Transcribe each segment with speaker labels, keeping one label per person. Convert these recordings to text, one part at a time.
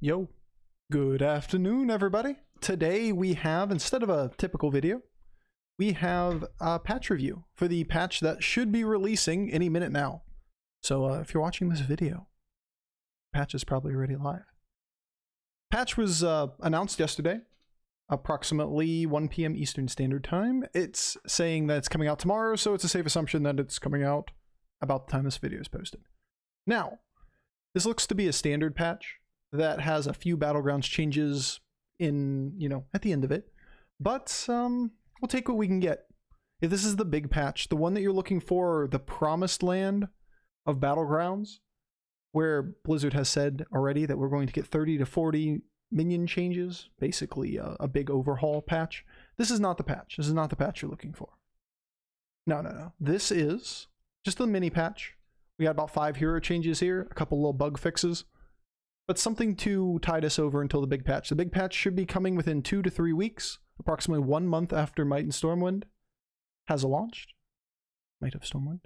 Speaker 1: Yo, good afternoon, everybody. Today we have, instead of a typical video, we have a patch review for the patch that should be releasing any minute now. So if you're watching this video, patch is probably already live. Patch was announced yesterday, approximately 1 p.m. Eastern Standard Time. It's saying that it's coming out tomorrow, so it's a safe assumption that it's coming out about the time this video is posted. Now, this looks to be a standard patch that has a few Battlegrounds changes in, at the end of it. But we'll take what we can get. If this is the big patch, the one that you're looking for, the promised land of Battlegrounds, where Blizzard has said already that we're going to get 30 to 40 minion changes, basically a big overhaul patch. This is not the patch. This is not the patch you're looking for. No. This is just a mini patch. We got about 5 hero changes here, a couple little bug fixes, but something to tide us over until the big patch. The big patch should be coming within 2 to 3 weeks, approximately 1 month after Might and Stormwind has launched. Might of Stormwind.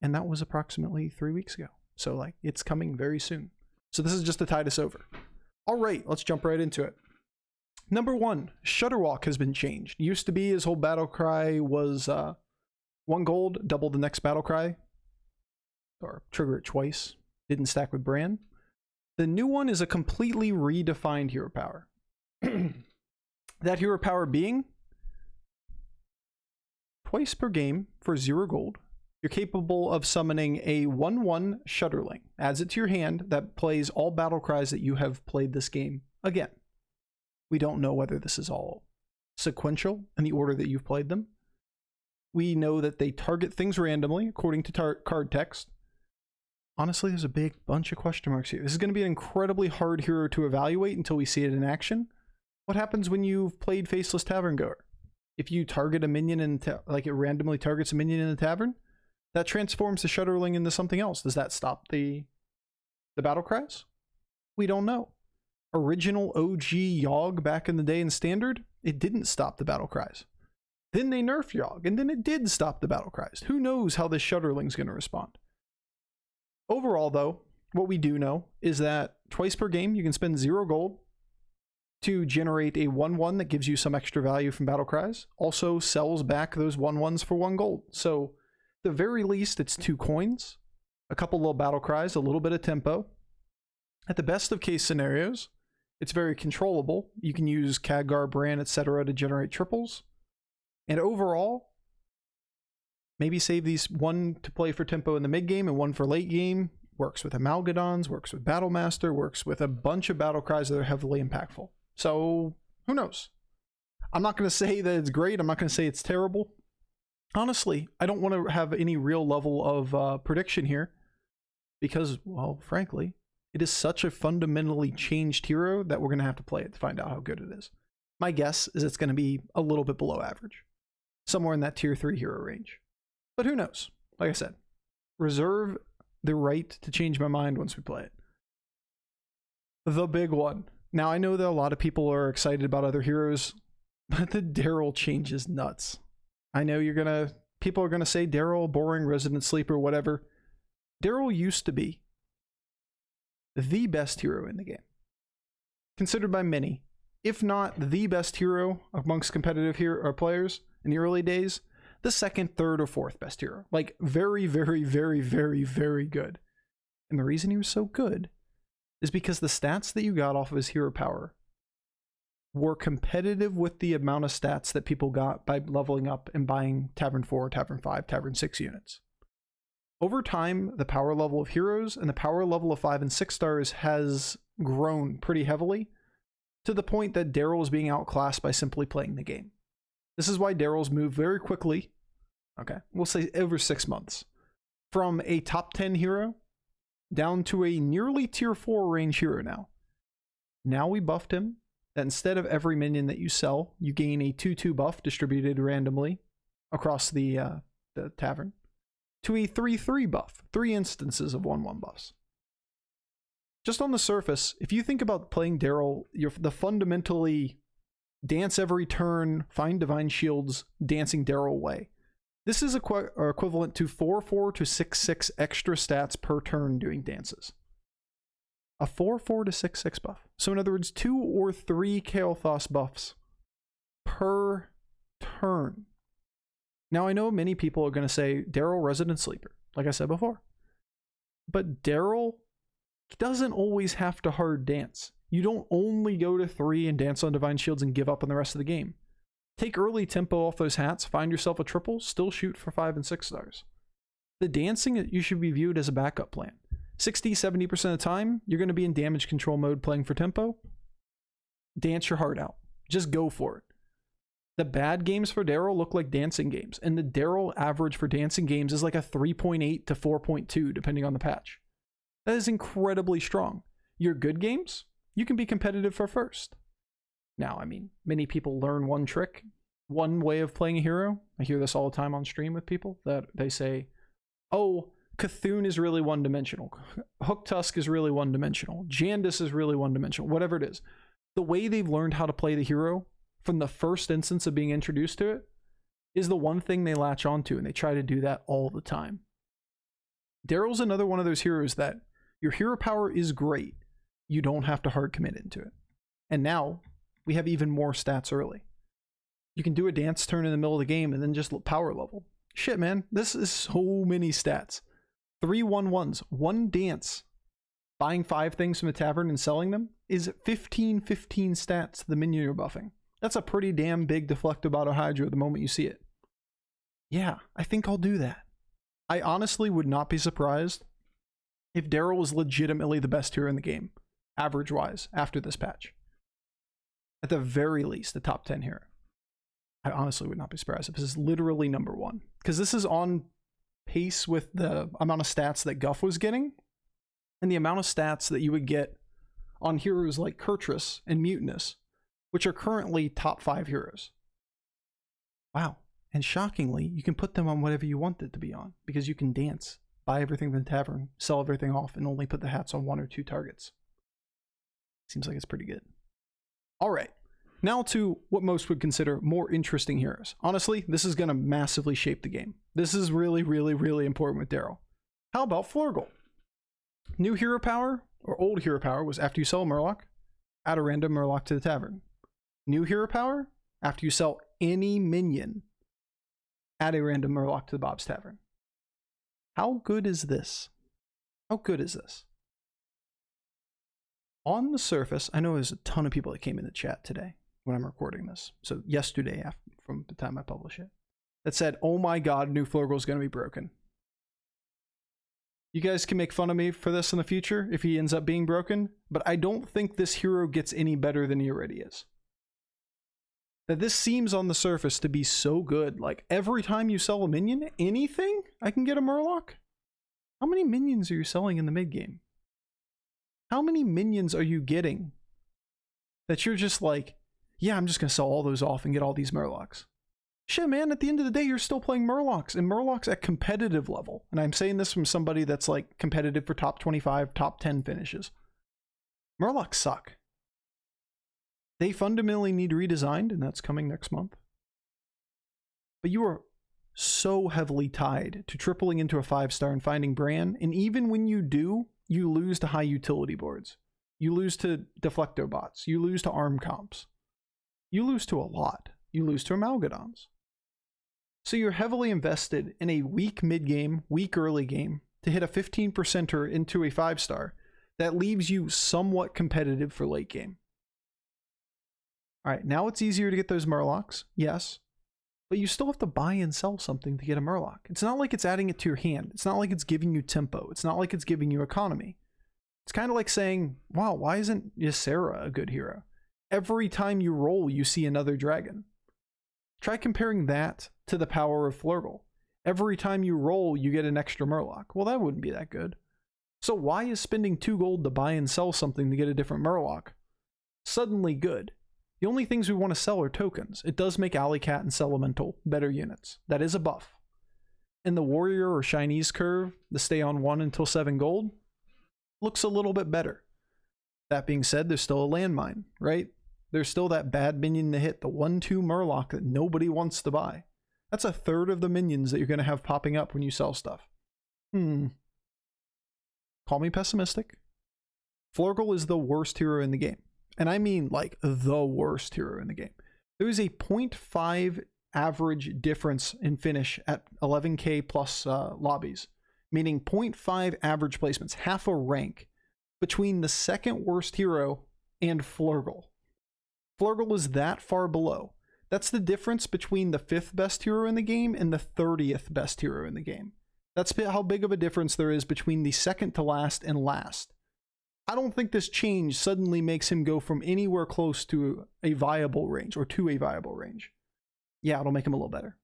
Speaker 1: And that was approximately 3 weeks ago. So it's coming very soon. So this is just to tide us over. All right, let's jump right into it. Number 1, Shudderwock has been changed. Used to be his whole Battlecry was 1 gold, double the next Battlecry, or trigger it twice, didn't stack with Bran. The new one is a completely redefined hero power. That hero power being twice per game for 0 gold. You're capable of summoning a 1/1 Shudderling. Adds it to your hand that plays all Battlecries that you have played this game. Again, we don't know whether this is all sequential in the order that you've played them. We know that they target things randomly according to card text. Honestly, there's a big bunch of question marks here. This is going to be an incredibly hard hero to evaluate until we see it in action. What happens when you've played Faceless Tavern Goer? If you target a minion and it randomly targets a minion in the tavern, that transforms the Shudderling into something else. Does that stop the Battlecries? We don't know. Original OG Yogg back in the day in Standard, it didn't stop the Battlecries. Then they nerfed Yogg, and then it did stop the Battlecries. Who knows how this Shudderling's going to respond? Overall, though, what we do know is that twice per game, you can spend 0 gold to generate a 1/1 that gives you some extra value from Battlecries. Also sells back those 1/1s for 1 gold. So, at the very least, it's 2 coins, a couple little Battlecries, a little bit of tempo. At the best of case scenarios, it's very controllable. You can use Khadgar, Bran, etc. to generate triples. And overall, maybe save these 1 to play for tempo in the mid game and 1 for late game. Works with Amalgadons, works with Battlemaster, works with a bunch of Battlecries that are heavily impactful. So, who knows? I'm not going to say that it's great. I'm not going to say it's terrible. Honestly, I don't want to have any real level of prediction here because, well, frankly, it is such a fundamentally changed hero that we're going to have to play it to find out how good it is. My guess is it's going to be a little bit below average, somewhere in that tier 3 hero range. But who knows? Like I said, reserve the right to change my mind once we play it. The big one. Now, I know that a lot of people are excited about other heroes, but the Deryl change is nuts. I know people are gonna say Deryl, boring, resident sleeper, whatever. Deryl used to be the best hero in the game. Considered by many, if not the best hero amongst competitive players in the early days, the 2nd, 3rd, or 4th best hero. Like, very, very, very, very, very good. And the reason he was so good is because the stats that you got off of his hero power were competitive with the amount of stats that people got by leveling up and buying Tavern 4, Tavern 5, Tavern 6 units. Over time, the power level of heroes and the power level of 5 and 6 stars has grown pretty heavily to the point that Deryl is being outclassed by simply playing the game. This is why Daryl's moved very quickly, okay, we'll say over 6 months, from a top 10 hero down to a nearly tier 4 range hero now. Now we buffed him that instead of every minion that you sell, you gain a 2/2 buff distributed randomly across the tavern to a 3/3 buff, 3 instances of 1/1 buffs. Just on the surface, if you think about playing Deryl, the fundamentally dance every turn, find divine shields, dancing Deryl way. This is equivalent to 4/4 to 6/6 extra stats per turn doing dances. A 4/4 to 6/6 buff. So in other words, 2 or 3 Kael'thas buffs per turn. Now I know many people are going to say Deryl Resident Sleeper, like I said before. But Deryl doesn't always have to hard dance. You don't only go to 3 and dance on Divine Shields and give up on the rest of the game. Take early tempo off those hats, find yourself a triple, still shoot for 5 and 6 stars. The dancing, you should be viewed as a backup plan. 60-70% of the time, you're going to be in damage control mode playing for tempo. Dance your heart out. Just go for it. The bad games for Deryl look like dancing games, and the Deryl average for dancing games is like a 3.8 to 4.2, depending on the patch. That is incredibly strong. Your good games, you can be competitive for first. Now, I mean, many people learn one trick, one way of playing a hero. I hear this all the time on stream with people that they say, oh, Cthulhu is really one-dimensional. Hook Tusk is really one-dimensional. Jandis is really one-dimensional. Whatever it is. The way they've learned how to play the hero from the first instance of being introduced to it is the one thing they latch onto, and they try to do that all the time. Deryl's another one of those heroes that your hero power is great. You don't have to hard commit into it. And now we have even more stats early. You can do a dance turn in the middle of the game and then just power level. Shit, man, this is so many stats. 3 1/1s, 1 dance, buying 5 things from the tavern and selling them is 15 stats to the minion you're buffing. That's a pretty damn big deflective auto hydro the moment you see it. Yeah, I think I'll do that. I honestly would not be surprised if Deryl was legitimately the best hero in the game, average-wise, after this patch. At the very least, the top 10 hero. I honestly would not be surprised if this is literally number 1. Because this is on pace with the amount of stats that Guff was getting, and the amount of stats that you would get on heroes like Kurtrus and Mutinous, which are currently top 5 heroes. Wow. And shockingly, you can put them on whatever you want it to be on, because you can dance, buy everything from the tavern, sell everything off, and only put the hats on 1 or 2 targets. Seems like it's pretty good. All right. Now to what most would consider more interesting heroes. Honestly, this is going to massively shape the game. This is really, really, really important with Deryl. How about Flurgl? New hero power, or old hero power, was after you sell a Murloc, add a random Murloc to the tavern. New hero power, after you sell any minion, add a random Murloc to the Bob's Tavern. How good is this? How good is this? On the surface, I know there's a ton of people that came in the chat today when I'm recording this. So yesterday, from the time I publish it, that said, oh my god, new Flurgl is going to be broken. You guys can make fun of me for this in the future if he ends up being broken, but I don't think this hero gets any better than he already is. That this seems on the surface to be so good. Like, every time you sell a minion, anything, I can get a Murloc? How many minions are you selling in the mid-game? How many minions are you getting that you're just like, yeah, I'm just going to sell all those off and get all these Murlocs? Shit, man, at the end of the day, you're still playing Murlocs, and Murlocs at competitive level. And I'm saying this from somebody that's like competitive for top 25, top 10 finishes. Murlocs suck. They fundamentally need redesigned, and that's coming next month. But you are so heavily tied to tripling into a 5-star and finding Bran, and even when you do, you lose to high utility boards. You lose to Deflecto bots. You lose to arm comps. You lose to a lot. You lose to Amalgadons. So you're heavily invested in a weak mid-game, weak early game to hit a 15%er into a 5-star that leaves you somewhat competitive for late game. All right, now it's easier to get those Murlocs, yes, but you still have to buy and sell something to get a Murloc. It's not like it's adding it to your hand. It's not like it's giving you tempo. It's not like it's giving you economy. It's kind of like saying, wow, why isn't Ysera a good hero? Every time you roll, you see another dragon. Try comparing that to the power of Flurgl. Every time you roll, you get an extra Murloc. Well, that wouldn't be that good. So why is spending 2 gold to buy and sell something to get a different Murloc suddenly good? The only things we want to sell are tokens. It does make Alley Cat and Elemental better units. That is a buff. In the Warrior or Chinese curve, the stay on 1 until 7 gold looks a little bit better. That being said, there's still a landmine, right? There's still that bad minion to hit, the 1/2 Murloc that nobody wants to buy. That's a third of the minions that you're going to have popping up when you sell stuff. Call me pessimistic. Flurgl is the worst hero in the game. And I mean like the worst hero in the game. There is a 0.5 average difference in finish at 11k plus lobbies, meaning 0.5 average placements, half a rank, between the second worst hero and Flurgl. Flurgl is that far below. That's the difference between the 5th best hero in the game and the 30th best hero in the game. That's how big of a difference there is between the second to last and last. I don't think this change suddenly makes him go from anywhere close to a viable range or to a viable range. Yeah, it'll make him a little better.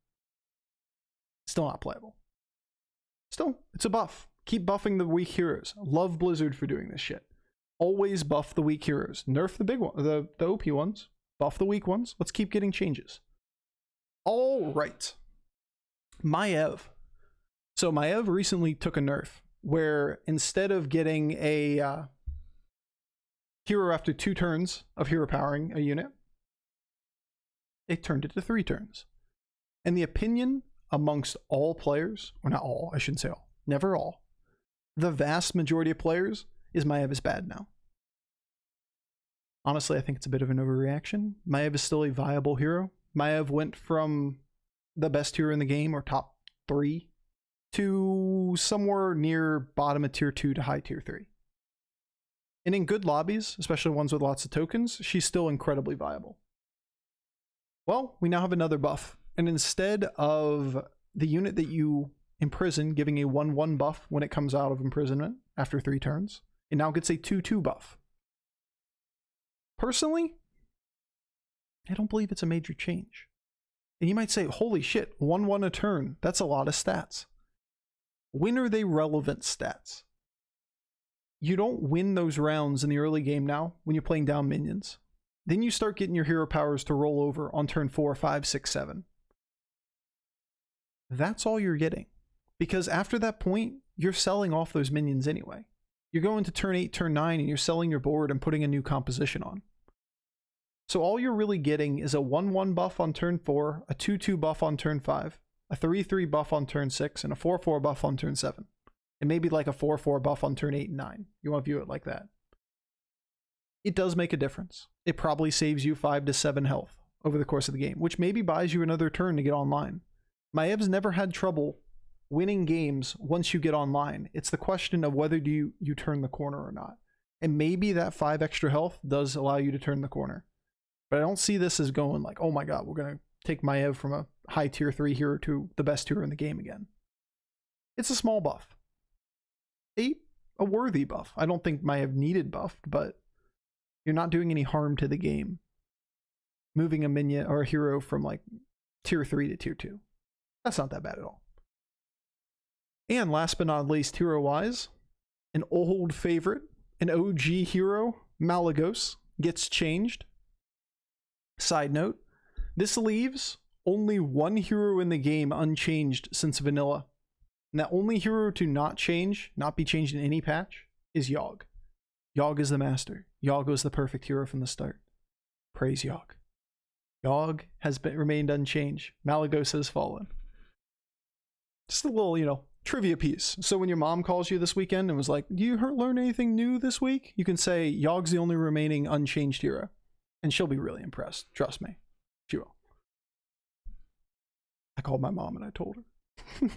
Speaker 1: Still not playable. Still, it's a buff. Keep buffing the weak heroes. Love Blizzard for doing this shit. Always buff the weak heroes. Nerf the big one, the OP ones. Buff the weak ones. Let's keep getting changes. All right. Maiev. So Maiev recently took a nerf where instead of getting a hero after 2 turns of hero powering a unit, it turned it to 3 turns. And the opinion amongst all players, or not all, I shouldn't say all, never all, the vast majority of players is Maiev is bad now. Honestly, I think it's a bit of an overreaction. Maiev is still a viable hero. Maiev went from the best hero in the game, or top 3, to somewhere near bottom of tier 2 to high tier 3. And in good lobbies, especially ones with lots of tokens, she's still incredibly viable. Well, we now have another buff. And instead of the unit that you imprison giving a 1/1 buff when it comes out of imprisonment after 3 turns, it now gets a 2/2 buff. Personally, I don't believe it's a major change. And you might say, holy shit, 1/1 a turn, that's a lot of stats. When are they relevant stats? You don't win those rounds in the early game now when you're playing down minions. Then you start getting your hero powers to roll over on turn 4, 5, 6, 7. That's all you're getting. Because after that point, you're selling off those minions anyway. You're going to turn 8, turn 9, and you're selling your board and putting a new composition on. So all you're really getting is a 1/1 buff on turn 4, a 2/2 buff on turn 5, a 3/3 buff on turn 6, and a 4/4 buff on turn 7. And maybe like a 4/4 buff on turn 8 and 9. You want to view it like that. It does make a difference. It probably saves you 5 to 7 health over the course of the game, which maybe buys you another turn to get online. Maev's never had trouble winning games once you get online. It's the question of whether you turn the corner or not. And maybe that 5 extra health does allow you to turn the corner. But I don't see this as going like, oh my god, we're going to take Maiev from a high tier 3 hero to the best hero in the game again. It's a small buff. A worthy buff. I don't think Maiev needed buffed, but you're not doing any harm to the game. Moving a minion or a hero from like tier 3 to tier 2. That's not that bad at all. And last but not least, hero-wise, an old favorite, an OG hero, Malygos, gets changed. Side note, this leaves only 1 hero in the game unchanged since vanilla. And that only hero to not be changed in any patch, is Yogg. Yogg is the master. Yogg was the perfect hero from the start. Praise Yogg. Yogg has remained unchanged. Malygos has fallen. Just a little, trivia piece. So when your mom calls you this weekend and was like, do you learn anything new this week? You can say, Yogg's the only remaining unchanged hero. And she'll be really impressed. Trust me. She will. I called my mom and I told her.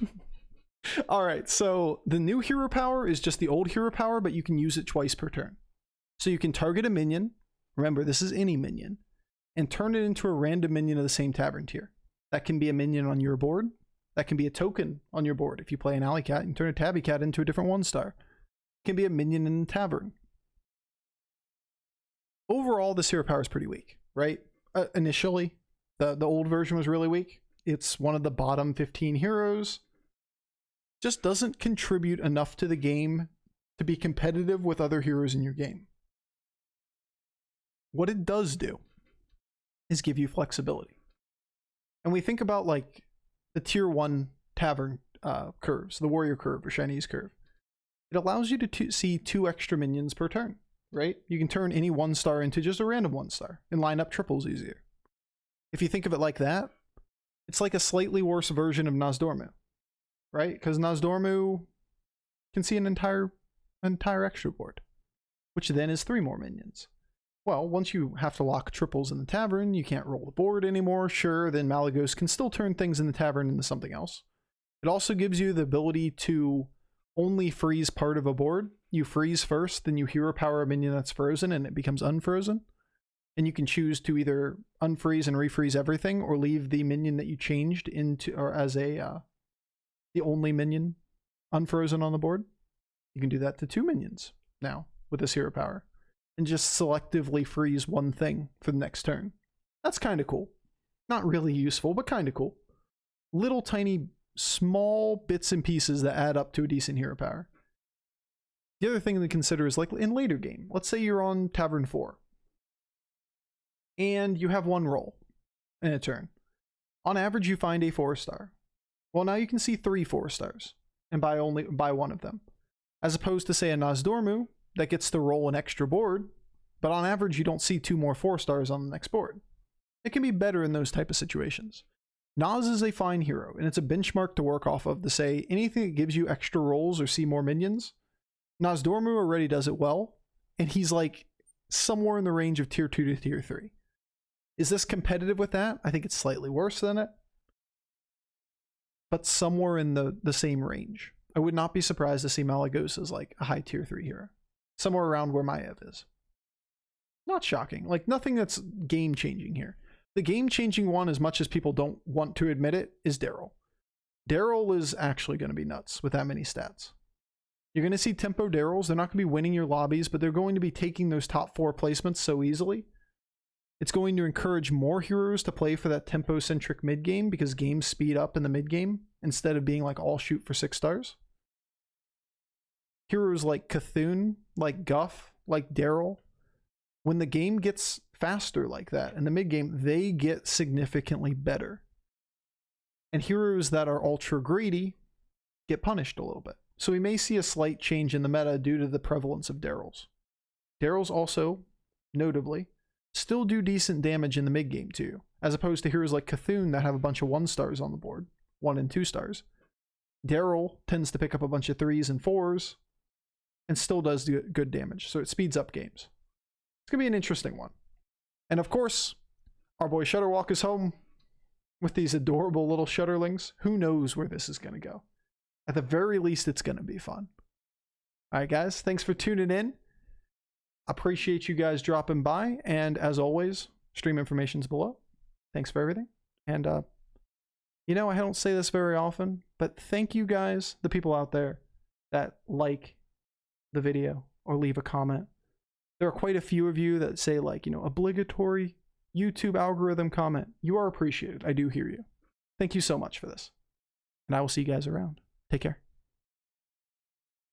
Speaker 1: All right, so the new hero power is just the old hero power, but you can use it twice per turn. So you can target a minion. Remember, this is any minion. And turn it into a random minion of the same Tavern tier. That can be a minion on your board. That can be a token on your board. If you play an Alley Cat, you can turn a Tabby Cat into a different 1-star. It can be a minion in the Tavern. Overall, this hero power is pretty weak, right? Initially, the old version was really weak. It's one of the bottom 15 heroes. Just doesn't contribute enough to the game to be competitive with other heroes in your game. What it does do is give you flexibility. And we think about like the tier 1 Tavern curves, the warrior curve or Chinese curve. It allows you to see 2 extra minions per turn, right? You can turn any 1-star into just a random 1-star and line up triples easier. If you think of it like that, it's like a slightly worse version of Nozdormu, right? Because Nozdormu can see an entire extra board. which then is 3 more minions. Well, once you have to lock triples in the tavern, you can't roll the board anymore. Sure, then Malygos can still turn things in the tavern into something else. It also gives you the ability to only freeze part of a board. You freeze first, then you hero power a minion that's frozen and it becomes unfrozen. And you can choose to either unfreeze and refreeze everything or leave the minion that you changed into or as a the only minion unfrozen on the board. You can do that to 2 minions now with this hero power. And just selectively freeze one thing for the next turn. That's kind of cool. Not really useful, but kind of cool. Little tiny small bits and pieces that add up to a decent hero power. The other thing to consider is like in later game. Let's say you're on Tavern 4. And you have 1 roll in a turn. On average, you find a 4-star. Well, now you can see 3 4-stars and buy 1 of them. As opposed to, say, a Nozdormu that gets to roll an extra board, but on average you don't see 2 more 4-stars on the next board. It can be better in those type of situations. Noz is a fine hero, and it's a benchmark to work off of to say anything that gives you extra rolls or see more minions. Nozdormu already does it well, and he's like somewhere in the range of tier 2 to tier 3. Is this competitive with that? I think it's slightly worse than it, but somewhere in the same range. I would not be surprised to see Malygos as like a high tier 3 hero. Somewhere around where Maiev is. Not shocking. Like, nothing that's game-changing here. The game-changing one, as much as people don't want to admit it, is Deryl. Deryl is actually going to be nuts with that many stats. You're going to see tempo Deryls. They're not going to be winning your lobbies, but they're going to be taking those top 4 placements so easily. It's going to encourage more heroes to play for that tempo-centric mid-game because games speed up in the mid-game instead of being like all shoot for 6 stars. Heroes like Cthulhu, like Guff, like Deryl, when the game gets faster like that in the mid game, they get significantly better. And heroes that are ultra greedy get punished a little bit. So we may see a slight change in the meta due to the prevalence of Deryls. Deryls also, notably, still do decent damage in the mid game too, as opposed to heroes like Cthulhu that have a bunch of 1-stars on the board, 1 and 2 stars. Deryl tends to pick up a bunch of 3s and 4s, and still does good damage, so it speeds up games. It's going to be an interesting one. And of course, our boy Shudderwock is home with these adorable little Shudderlings. Who knows where this is going to go? At the very least, it's going to be fun. Alright guys, thanks for tuning in. Appreciate you guys dropping by, and as always, stream information's below. Thanks for everything. And, you know, I don't say this very often, but thank you guys, the people out there that like the video or leave a comment. There are quite a few of you that say, like, you know, obligatory YouTube algorithm comment. You are appreciated. I do hear you. Thank you so much for this. And I will see you guys around. Take care.